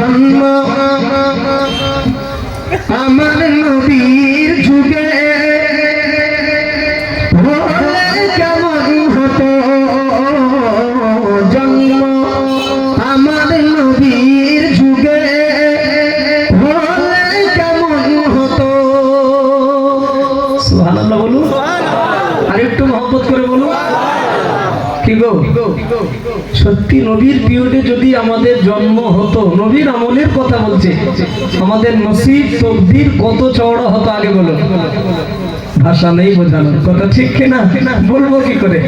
জন্ম আমার নবীর যুগে হলে কেমন হতো, জন্ম আমার নবীর যুগে হলে কেমন হতো। সুবহানাল্লাহ বলুন, আর একটু মহব্বত করে বলুন। কি গো, সত্যি নবীর পিরিয়ডে যদি আমাদের জন্ম হতো, নবীর আমলের কথা বলছে, আমাদের নসিব তকদির কত চওড়া হতো আগে বলো। ভাষা নেই বোঝানোর কথা, ঠিক কিনা? বলবো কি করে?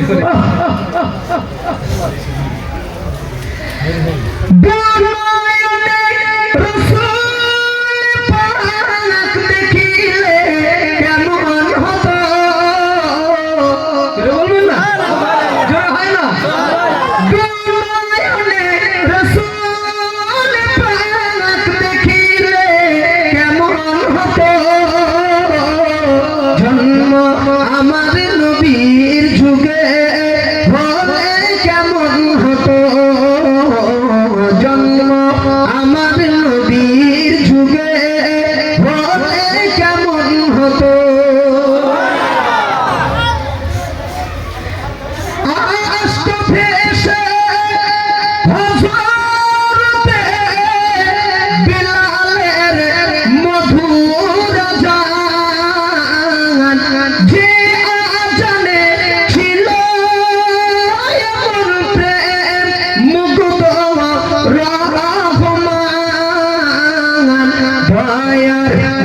আমার নবীর যুগে হলে কেমন হতো, জন্ম আমার নবীর যুগে হলে কেমন হতো।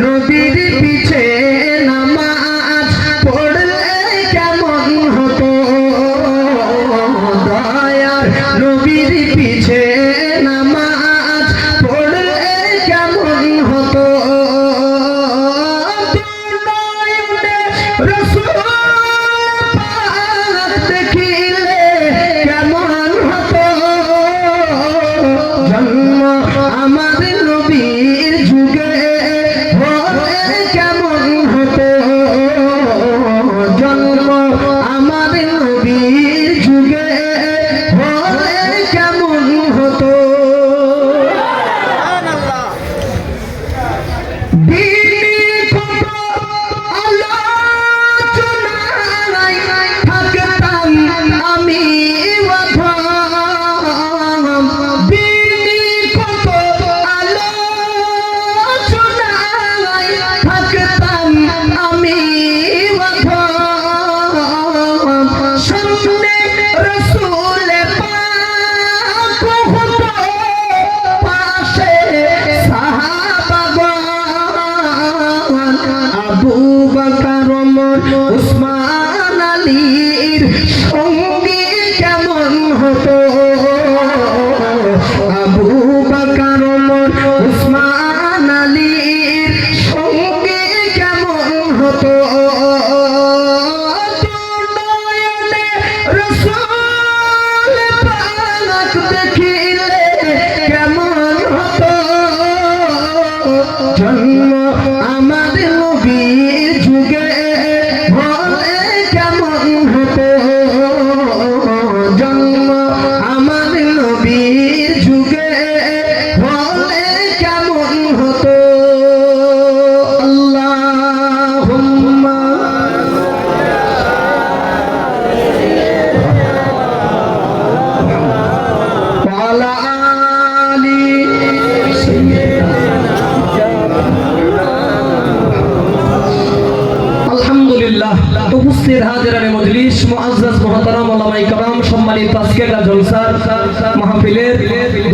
নবীর পিছে নামাজ পড়লে কেমন হতো, দয়ার নবীর পিছে নামাজ পড়লে কেমন হতো। রাসূল পাক দেখিলে কেমন হতো, জন্ম আমার নবীর যুগে হলে কেমন হতো, জন্ম আমার নবীর যুগে হলে কেমন হতো। আবু বকর উসমান আলীর সঙ্গে কেমন হতো, আবু বকর উসমান আলীর সঙ্গে কেমন হতো। রাসূল পাক দেখিলে কেমন হতো, জন্ম আমার নবীর যুগে হলে কেমন হতো, জন্ম আমার নবীর যুগে হলে কেমন হতো। আল্লাহুম্মা ওয়ালা আলি সাইয়্যিদিনা। আলহামদুলিল্লাহ, উপস্থিত হাজিরানে মজলিস, মুআজ্জাজ মুহতারাম ওলামায়ে কেরাম, সম্মানিত আজকের জলসার মাহফিলের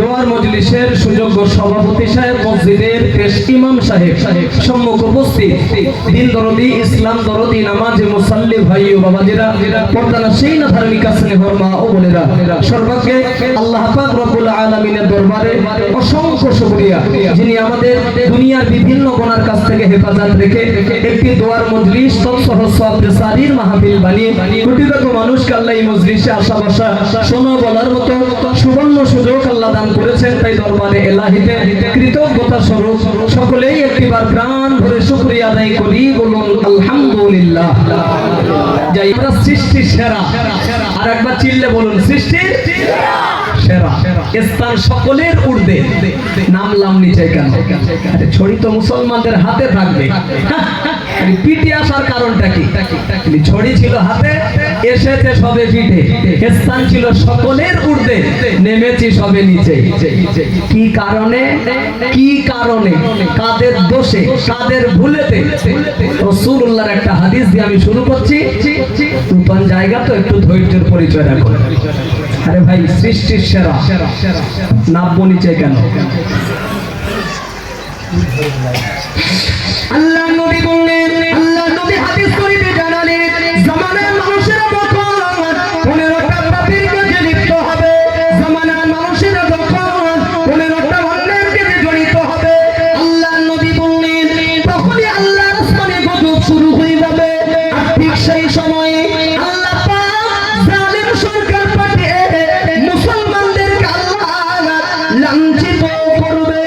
দোয়ার মজলিসের সুযোগ্য সভাপতি সাহেব, মসজিদের পেশ ইমাম সাহেব, সম্মুখ উপস্থিত দিন দরদি, ইসলাম দরদি, নামাজি মুসাল্লি ভাই ও বাবাজিরা, পর্দানশীন ধার্মিক স্নেহর মা ও বোনেরা, সর্বকে আল্লাহ পাক রব্বুল আলামিনের দরবারে অসংখ্য শুকরিয়া, যিনি আমাদের দুনিয়ার বিভিন্ন গুনার কাছ থেকে হেফাজত রেখে একটি দোয়ার মজলিস তৎসহ সারির মাহফিল বানিয়ে কোটি কোটি মানুষকে আল্লাহ এই মজলিসে আসা বসা শোনা বলার মতো সুবর্ণ সুযোগ আল্লাহ দান করেছেন। তাই দরবারে এলাহিতে কৃতজ্ঞতা স্বরূপ সকলেই একটিবার প্রাণ ভরে শুকরিয়া আদায় করি, বলুন আলহামদুলিল্লাহ। যাই আমরা সৃষ্টির সেরা, আর একবার চিল্লে বলুন সৃষ্টির সেরা, স্থান সকলের ঊর্ধ্বে, নামলাম নিচে কেন? আরে ছড়ি তো মুসলমানদের হাতে থাকবে, পিঠে আসার কারণটা কি? ছড়ি ছিল হাতে, এসেছে সবে পিঠে, স্থান ছিল সকলের ঊর্ধ্বে, নেমেছি সবে নিচে। কি কারণে? কি কারণে? কাদের দোষে, কাদের ভুলেতে? রাসূলুল্লাহর একটা হাদিস দিয়ে আমি শুরু করছি। নতুন জায়গা তো একটু ধৈর্যের পরিচয় রাখো। আরে ভাই, সৃষ্টির সেরা, নামবো নিচে কেন? আল্লাহ নবী বললেন, আল্লাহ নবী হাদিস শরীফে জানালেন, জামানার মানুষেরা যখন 15টা পাপের কাজে লিপ্ত হবে, জামানার মানুষেরা যখন 15টা অন্যায়ের কাজে জড়িত হবে, আল্লাহ নবী বললেন তখনই আল্লাহর আসমানে গজব শুরু হয়ে যাবে। আর ঠিক সেই সময়ে আল্লাহ পাক জালিম সরকার পাঠিয়ে মুসলমানদেরকে আল্লাহ লাঞ্ছিত করবে।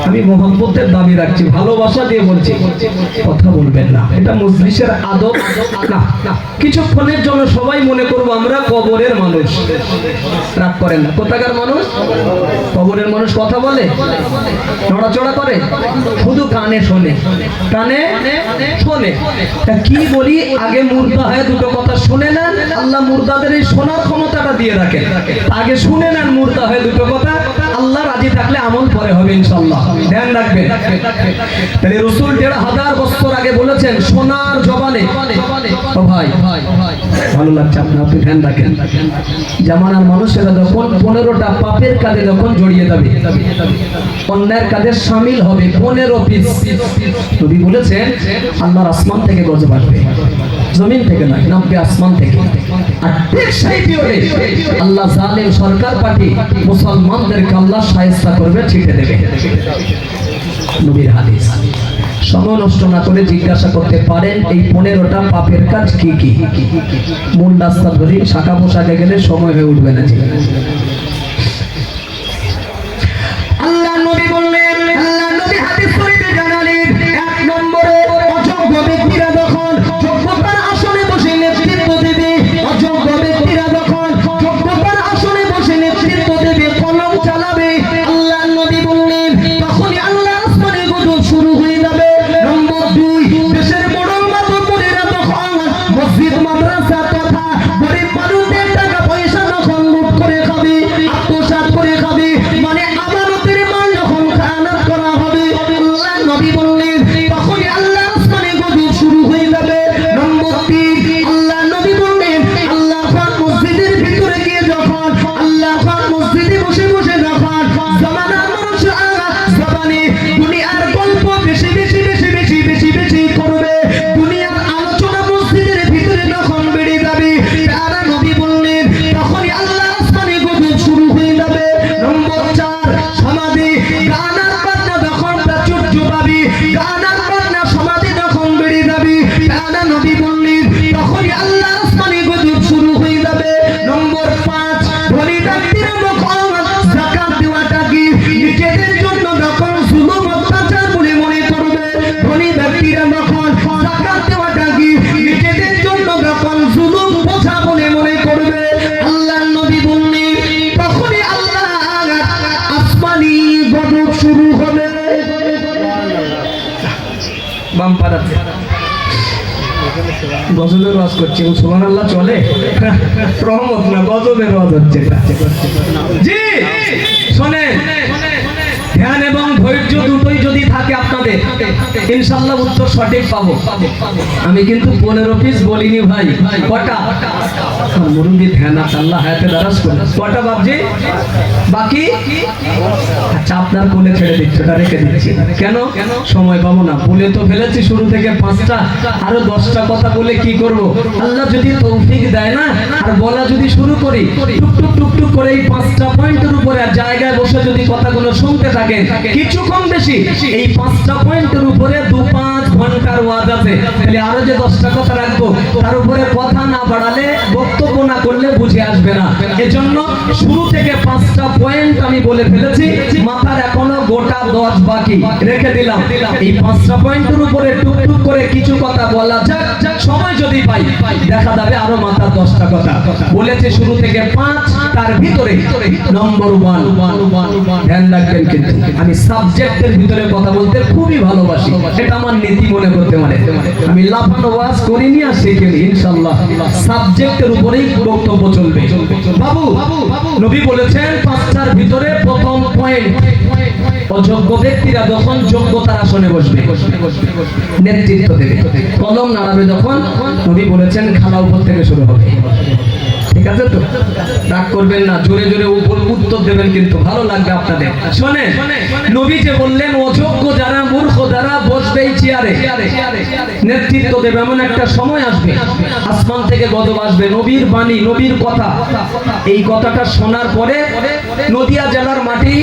আমি মোহাম্মতের দাবি রাখছি, ভালোবাসা দিয়ে বলছি, কথা বলবেন না, এটা মজলিসের আদব না। কিছুক্ষণের জন্য সবাই মনে করবো আমরা কবরের মানুষ, রাগ করেন না। কোথাকার মানুষ? কবরের মানুষ কথা বলে, নড়াচড়া করে, শুধু কানে শোনে, কানে শোনে। তা কি বলি, আগে মুর্দা হয়ে দুটো কথা শুনে নেন, আল্লাহ মুর্দাদের এই শোনার ক্ষমতাটা দিয়ে রাখেন। আগে শুনে নেন মুর্দা হয়ে দুটো কথা, আল্লাহ রাজি থাকলে আমল পরে হবে ইনশাআল্লাহ, ধ্যান রাখবেন। তাহলে রাসূল 1500 বছর আগে বলেছেন সোনার জবানে। ও ভাই, ভালো লাগছে আপনি ধ্যান রাখেন। জামানার মানুষেরা যখন 15টা পাপের কাজে যখন জড়িয়ে যাবে, অন্যায়ের কাজে শামিল হবে, 15 পিস, নবী বলেছেন আল্লাহর আসমান থেকে গজব আসবে, জমিন থেকে নয়, নামবে আসমান থেকে। আর ঠিক সেই পিরিয়ডে আল্লাহ জালিম সরকার পাঠিয়ে মুসলমানদেরকে আল্লাহ শায়েস্তা করবে, ছিটে দেবে। নবীর হাদিস। সময় নষ্ট না করে জিজ্ঞাসা করতে পারেন এই 15টা পাপের কাজ কি কি? মূল রাস্তা ধরে শাখা পোশাকে গেলে সময় হয়ে উঠবে না। আল্লাহ নবী বললেন, আল্লাহ নবী হাদিস শরীফে জানালেন, 1 নম্বরে অযোগ্য ব্যক্তিরা যখন যোগ্যতার আসনে বসে নেতৃত্ব দেবে, অযোগ্য ব্যক্তিরা যখন যোগ্যতার আসনে বসে নেতৃত্ব দেবে, কলম চালাবে, আল্লাহ নবী বললেন তখনই আল্লাহ আসমানে গজব শুরু হয়ে যাবে। নম্বর 2, দেশের বড় মাতবরেরা তখন মসজিদ মাদ্রাসা তথা গরিব মানুষদের টাকা পয়সা যখন লুট করে খাবে, আত্মসাৎ করে খাবে, মানে আমানতের মাল যখন খায়ানত করা হবে, আল্লাহ নবী বললেন তখনই আল্লাহ আসমানে গজব শুরু হয়ে যাবে। নম্বর 3, আল্লাহ নবী বললেন আল্লাহ পাক মসজিদের ভিতরে গিয়ে যখন, আল্লাহ পাক মসজিদে বসে বসে যখন জামানার মানুষ জবানে দুনিয়ার গল্প বেশি বেশি বেশি বেশি বেশি বেশি করবে, দুনিয়ার আলোচনা মসজিদের ভিতরে যখন বেড়ে যাবে, তারা নবী বললেন তখনই আল্লাহ আসমানে গজব শুরু হয়ে যাবে। নম্বর 4, সমাধি গান আর বাজনা যখন প্রাচুর্য পাবে, গান আর বাজনা সমাধি যখন বেড়ে যাবে, তারা নবী বললেন তখনই আল্লাহ আসমানে গজব শুরু হয়ে যাবে। নম্বর 5, ধনী ব্যক্তিরা যখন যাকাত দেওয়াটা কি নিজেদের জন্য যখন জুলুম অত্যাচার বলে মনে করবে, ধনী ব্যক্তিরা যখন যাকাত দেওয়াটা কি নিজেদের জন্য যখন জুলুম বোঝা বলে মনে করবে, আল্লাহ নবী বললেন তখনই আল্লাহ আসমানি গজব শুরু হবে। বাম পাড়াতে গজবের ওয়াজ করছে, সুবহানাল্লাহ চলে? রহমত না, গজবের ওয়াজ হচ্ছে। জি শোনেন, ধ্যান এবং ধৈর্য দুটোই যদি থাকে আপনাদের, ইনশাআল্লাহ উত্তর সঠিক পাবো। আমি কিন্তু 15 পিস বলিনি ভাই, কটা? মুরুব্বি ধ্যান আছে, আল্লাহ হায়াতে দারাজ করুন। কটা বাবজি বাকি? আচ্ছা, আপনার কোলে ছেড়ে দিচ্ছি, ওটা রেখে দিচ্ছি। কেন? সময় পাবো না, বলে তো ফেলেছি শুরু থেকে 5টা, আরো 10টা কথা বলে কি করব? আল্লাহ যদি তৌফিক দেয় না, আর বলা যদি শুরু করি টুকটুক টুকটুক করে এই 5টা পয়েন্টের উপরে জায়গায় বসে যদি কথাগুলো শুনতে থাকেন, কিছু কম বেশি এই 5টা পয়েন্টের উপরে 2-5 ঘন্টার ওয়াজ আছে, তাহলে আরো যে 10টা কথা রাখবো, তার উপরে কথা না বাড়ালে, বক্তব্য না করলে বুঝে আসবে না। এজন্য শুরু থেকে 5টা পয়েন্ট আমি বলে ফেলেছি, মাথার এখনো গোটা 10 বাকি রেখে দিলাম। এই 5টা পয়েন্টের উপরে টুকটুক করে কিছু কথা বলা যাক, সময় যদি পাই দেখা যাবে আরো মাথার 10টা কথা বলেছে। শুরু থেকে 5, তার ভিতরে নম্বর 1, ধ্যান রাখবেন কিন্তু আমি সাবজেক্টের ভিতরে কথা বলতে খুবই ভালোবাসি, এটা আমার নীতি মনে করতে পারে। আমি লাফানো ওয়াজ করিনি আর শিখিনি, ইনশাআল্লাহ সাবজেক্টের উপরেই বক্তব্য চলবে। বাবু নবী বলেছেন 5টার ভিতরে প্রথম পয়েন্ট, অযোগ্য ব্যক্তিরা যখন যোগ্যতার আসনে বসবে, নেতৃত্ব দেবে, কলম নাড়াবে যখন, নবী বলেছেন খালা উপর থেকে শুরু হবে। ঠিক আছে তো, রাগ করবেন না, জোরে জোরে উত্তর দেবেন কিন্তু ভালো লাগবে আপনাদের। শোনেন, নবী যে বললেন অযোগ্য যারা, মূর্খ যারা বসবে এই চেয়ারে, নেতৃত্ব দেবে, এমন একটা সময় আসবে আসমান থেকে গজব আসবে। নবীর বাণী, নবীর কথা, এই কথাটা শোনার পরে নদিয়া জেলার মাটি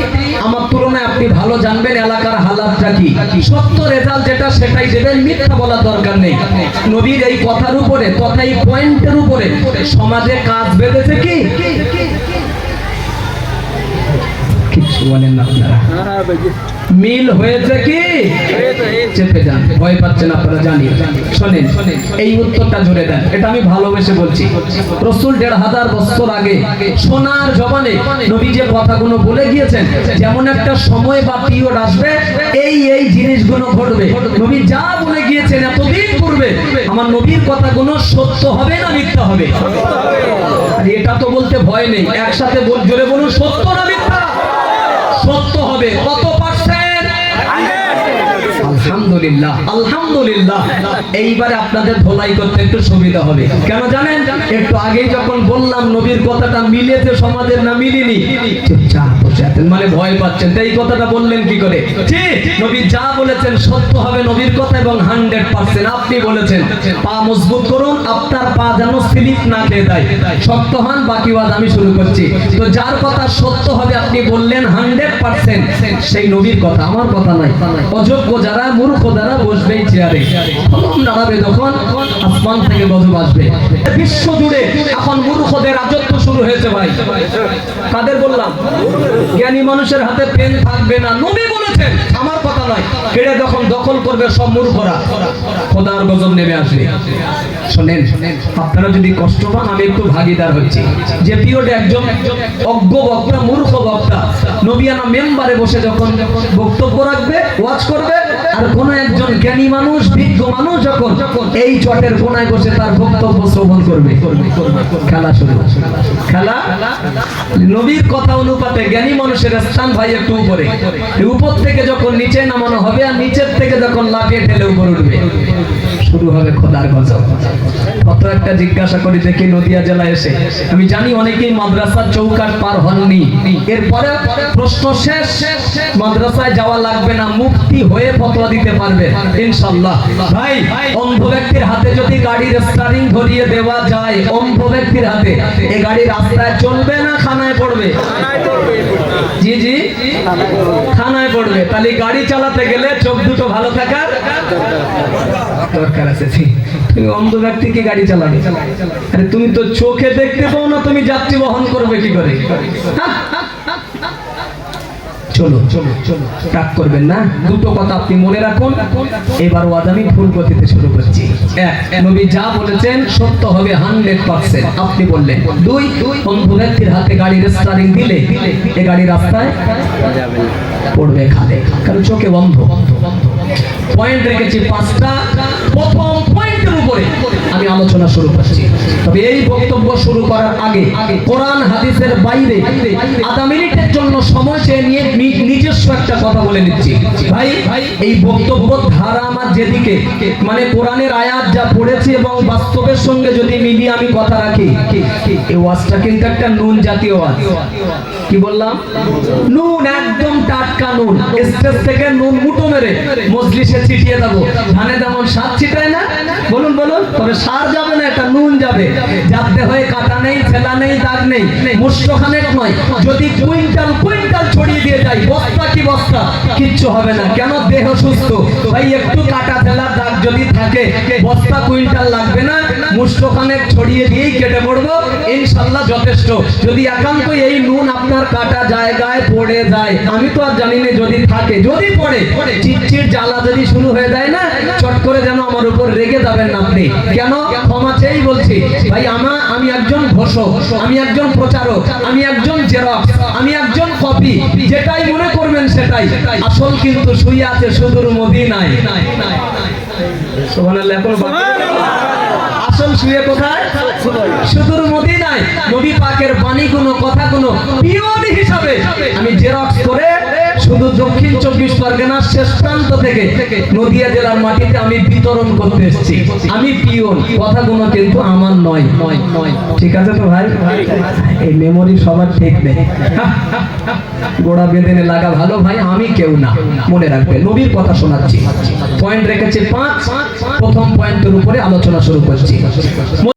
আমার তুলনায় আপনি ভালো জানবেন এলাকার হালাতটা কি। সত্য রেজাল্ট যেটা সেটাই দেবেন, মিথ্যা বলার দরকার নেই। নবীর এই কথার উপরে তথা এই পয়েন্টের উপরে সমাজে কাজ বেঁধেছে কি? কিছু বলেন না আপনারা, মিল হয়েছে কি? চেপে যান, ভয় পাচ্ছেন আপনারা, জানি। শোনেন, এই উত্তরটা জুড়ে দেন, এটা আমি ভালোবেসে বলছি। রাসূল 1500 বছর আগে সোনার জবানে নবী যে কথাগুলো বলে গিয়েছেন, যেমন একটা সময় বা পিরিয়ড আসবে, এই জিনিসগুলো ঘটবে। নবী যা বলে গিয়েছেন এতদিন পূর্বে, আমার নবীর কথাগুলো সত্য হবে না মিথ্যা হবে? আর এটা তো বলতে ভয় নেই, একসাথে জোরে বলুন, সত্য না মিথ্যা? সত্য হবে। কত পার্সেন্ট? আলহামদুলিল্লাহ, আলহামদুলিল্লাহ। এইবারে আপনাদের ধোলাই করতে একটু সুবিধা হবে। কেন জানেন? একটু আগেই যখন বললাম নবীর কথাটা মিলেছে সমাজের না মিলিনি, চুপচাপ বসে আছেন, মানে ভয় পাচ্ছেন। এই কথাটা বললেন কি করে? ঠিক, নবী যা বলেছেন সত্য হবে নবীর কথা, এবং 100% আপনি বলেছেন পা মজবুত করুন, আপনার পা যেন স্লিপ না খেয়ে দেয়, শক্ত হন। বাকি ওয়াজ আমি শুরু করছি। তো যার কথা সত্য হবে আপনি বললেন 100%, সেই নবীর কথা, আমার কথা নয়। অযোগ্য যারা, মূর্খ যারা বসবে এই চেয়ারে, কলম নাড়াবে যখন, আসমান থেকে গজব আসবে। বিশ্ব জুড়ে এখন মূর্খদের রাজত্ব শুরু হয়েছে ভাই। কাদের বললাম? জ্ঞানী মানুষের হাতে পেন থাকবে না, নবী বলেছেন, আমার কথা নয়। কেড়ে যখন দখল করবে সব মূর্খরা, খোদার গজব নেমে আসবে। শোনেন, আপনারা যদি কষ্ট পান আমি একটু ভাগিদার হচ্ছি। যে পিরিয়ডে একজন অজ্ঞ বক্তা, মূর্খ বক্তা নবিয়ানা মেম্বারে বসে যখন বক্তব্য রাখবে, ওয়াজ করবে, আর কোন একজন জ্ঞানী মানুষ, বিজ্ঞ মানুষ যখন এই চটের কোনায় বসে তার বক্তব্য শ্রবণ করবে, খেলা শুরু। খেলা নবীর কথা অনুপাতে জ্ঞানী মানুষের স্থান ভাই একটু উপরে, উপর থেকে যখন নিচে নামানো হবে, আর নিচের থেকে যখন লাফিয়ে ঠেলে উপরে উঠবে, শুরু হবে খোদার গজব। কত একটা জিজ্ঞাসা করি দেখি নদিয়া জেলায় এসে, আমি জানি অনেকেই মাদ্রাসার চৌকাঠ পার হননি, এরপরে প্রশ্ন শেষ, মাদ্রাসায় যাওয়া লাগবে না, মুফতি হয়ে ফতোয়া দিতে পারবে ইনশাআল্লাহ। ভাই, অন্ধ ব্যক্তির হাতে যদি গাড়ির স্টিয়ারিং ধরিয়ে দেওয়া যায়, অন্ধ ব্যক্তির হাতে, এই গাড়ি রাস্তায় চলবে না খানায় পড়বে? জি জি, খানায় পড়বে। তাহলে গাড়ি চালাতে গেলে চোখ দুটো ভালো থাকার দরকার আছে। তুমি অন্ধ ব্যক্তি কি গাড়ি চালাবে? আরে তুমি তো চোখে দেখতে পাও না, তুমি যাত্রী বহন করবে কি করে? চলো চলো চলো, রাগ করবেন না। দুটো কথা আপনি মনে রাখুন। এবার ওয়াজ আমি ফুল গতিতে শুরু করছি। এক, নবী যা বলেছেন সত্য হবে 100%, আপনি বললেন। দুই, অন্ধ ব্যক্তির হাতে গাড়ির স্টিয়ারিং দিলে এই গাড়ি রাস্তায় পড়বে খালে, কারণ চোখে বন্ধ। পয়েন্ট রেখেছি 5টা। প্রথম পয়েন্টের উপরে আমি আলোচনা শুরু করছি। তবে এই বক্তব্য শুরু করার আগে কোরআন হাদিসের বাইরে আধা মিনিটের জন্য সময় চেয়ে নিয়ে নিজস্ব একটা কথা বলে নিচ্ছি। ভাই, এই বক্তব্য ধারা আমার যেদিকে, মানে কোরআনের আয়াত যা পড়েছি এবং বাস্তবের সঙ্গে যদি মিলিয়ে আমি কথা রাখি, এই ওয়াজটা কিন্তু একটা নুন জাতীয় ওয়াজ। কি বললাম? নুন, একদম টাটকা নুন। স্টেজ থেকে নুন মুঠো মেরে মজলিসে ছিটিয়ে দেবো। ধানে যেমন সার ছিটায় না, বলুন বলুন, তবে সার যাবে না, এটা নুন যাবে। যাতে হয়ে কাটা নেই, ছেলা নেই, দাগ নেই, মুষ্টখানেক নয়। যদি কুইন্টাল কুইন্টাল ছড়িয়ে দিয়ে যায়, বস্তা কি বস্তা অবস্থা, কিচ্ছু হবে না। কেন? দেহ সুস্থ। ভাই একটু কাটা ফেলার দাগ যদি থাকে, বস্তা কুইন্টাল লাগবে না, মুষ্ঠখানেক ছড়িয়ে দিয়েই কেটে পড়বো, ইনশাল্লাহ যথেষ্ট। যদি একান্ত এই নুন আপনার কাটা জায়গায় পড়ে যায়, আমি তো আর জানি না, যদি থাকে, যদি পড়ে, চিটচিট জ্বালা যদি শুরু হয়ে যায় না, চট করে যেন আমার উপর রেগে যাবেন না আপনি। কেন? ক্ষমা চেয়েই বলছি ভাই, আমি একজন ঘোষক, আমি একজন প্রচারক, আমি একজন জেরক্স, আমি একজন কপি, যেটাই মনে করবেন সেটাই। আসল কিন্তু শুয়ে আছে সুদূর মদিনায়। সুবহানাল্লাহ। এখন আসল শুয়ে কোথায়? সুদূর মদিনায়। নবী পাকের বাণীগুলো, কথাগুলো পিওন হিসাবে আমি জেরক্স করে শুধু দক্ষিণ 24 পরগনার শেষ প্রান্ত থেকে নদিয়া জেলার মাটিতে আমি বিতরণ করতে এসেছি। আমি পিওন, কথাগুলো কিন্তু আমার নয়। ঠিক আছে তো ভাই? এই মেমোরি সবার ঠিক নেই। গোড়া বেঁধে লাগা ভালো ভাই, আমি কেউ না, মনে রাখবে। নবীর কথা শোনাচ্ছি, পয়েন্ট রেখেছি 5। প্রথম পয়েন্টের উপরে আলোচনা শুরু করছি।